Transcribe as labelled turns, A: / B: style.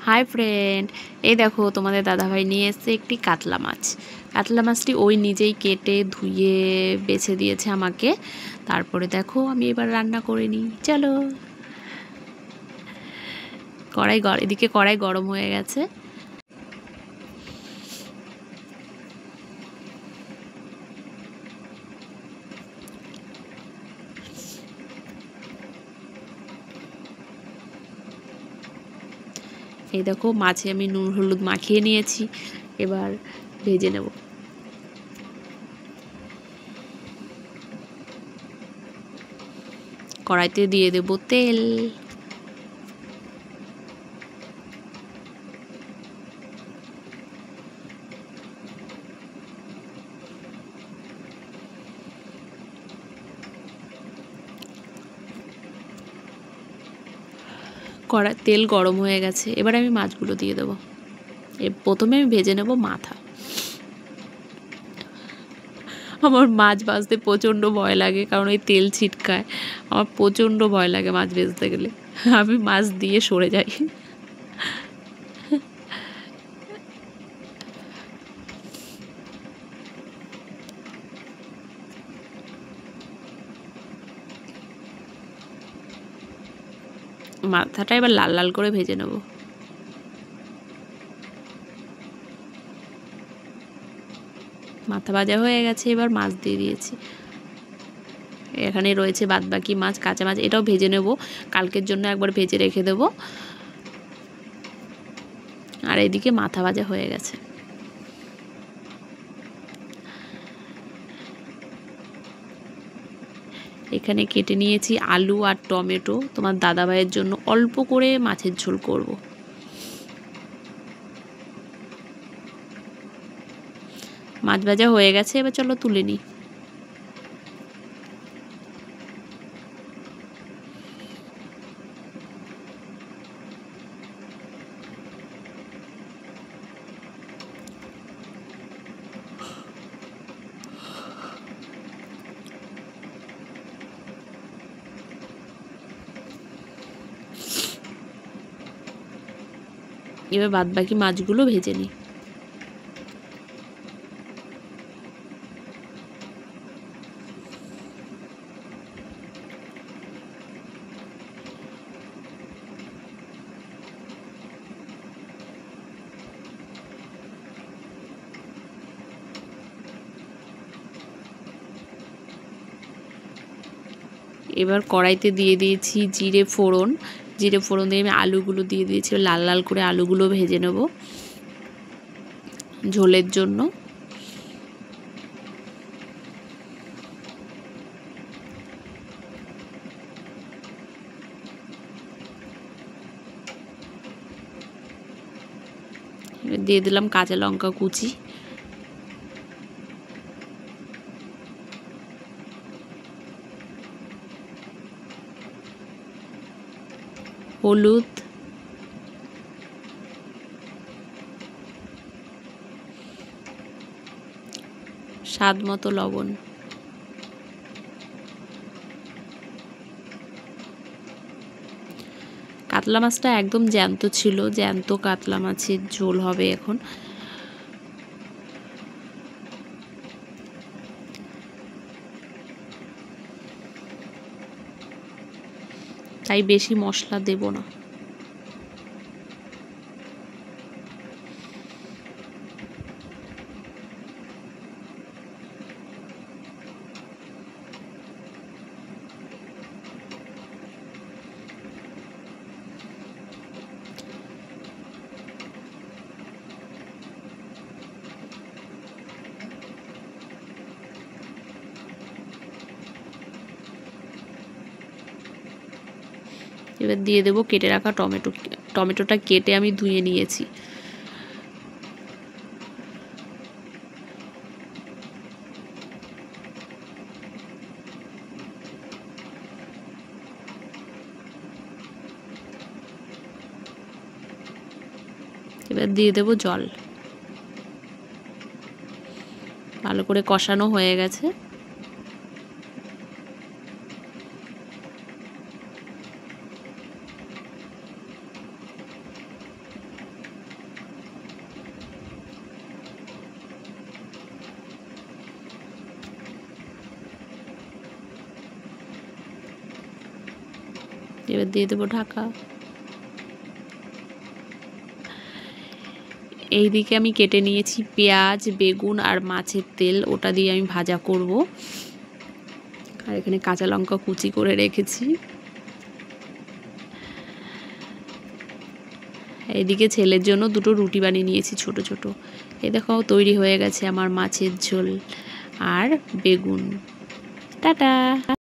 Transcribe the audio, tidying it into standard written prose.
A: Hi friend, এই দেখো তোমাদের দাদাভাই নিয়ে এসেছে একটি কাতলা মাছ। কাতলা মাছটি ওই নিজেই কেটে ধুয়ে বেছে দিয়েছে আমাকে। তারপরে দেখো আমি এবার রান্না করে নিই, চলো। এদিকে কড়াই গরম হয়ে গেছে। এই দেখো মাছে আমি নুন হলুদ মাখিয়ে নিয়েছি, এবার ভেজে নেব। কড়াইতে দিয়ে দেব তেল। তেল গরম হয়ে গেছে, এবার আমি মাছগুলো দিয়ে দেবো। প্রথমে আমি ভেজে নেব মাথা। আমার মাছ ভাজতে প্রচণ্ড ভয় লাগে, কারণ ওই তেল ছিটকায়। আমার প্রচণ্ড ভয় লাগে মাছ ভাজতে গেলে, আমি মাছ দিয়ে সরে যাই। মাথাটা এবার লাল লাল করে ভেজে নেব। মাথা ভাজা হয়ে গেছে, এবার মাছ দিয়ে দিয়েছি। এখানে রয়েছে বাদবাকি মাছ, কাঁচা মাছ, এটাও ভেজে নেব। কালকের জন্য একবার ভেজে রেখে দেব। আর এদিকে মাথা ভাজা হয়ে গেছে। এখানে কেটে নিয়েছি আলু আর টমেটো। তোমার দাদাভাইয়ের জন্য অল্প করে মাছের ঝোল করব। মাছ ভাজা হয়ে গেছে, এবার চলো তুলে নিই। এবার বাদবাকি মাছগুলো ভেজে নিই। এবার কড়াইতে দিয়ে দিয়েছি জিরে ফোড়ন। জিরে ফোড়ন দিয়ে আমি আলুগুলো দিয়ে দিয়েছি, লাল লাল করে আলুগুলো ভেজে নেব ঝোলের জন্য। এবার দিয়ে দিলাম কাঁচা লঙ্কা কুচি। হলুদ, স্বাদ মতো লবণ। কাতলা মাছটা একদম জ্যান্ত ছিল, জ্যান্ত কাতলা মাছের ঝোল হবে এখন। তাই বেশি মশলা দেব না। এবার দিয়ে দেবো কেটে রাখা টমেটো। টমেটোটা কেটে আমি ধুয়ে নিয়েছি। এবার দিয়ে দেবো জল। ভালো করে কষানো হয়ে গেছে। এবার দিয়ে দেবো ঢাকা। এইদিকে আমি কেটে নিয়েছি পেঁয়াজ, বেগুন আর মাছের তেল, ওটা দিয়ে আমি ভাজা করব। আর এখানে কাঁচা লঙ্কা কুচি করে রেখেছি। এইদিকে ছেলের জন্য দুটো রুটি বানিয়ে নিয়েছি ছোট ছোট। এই দেখো তৈরি হয়ে গেছে আমার মাছের ঝোল আর বেগুন। টাটা।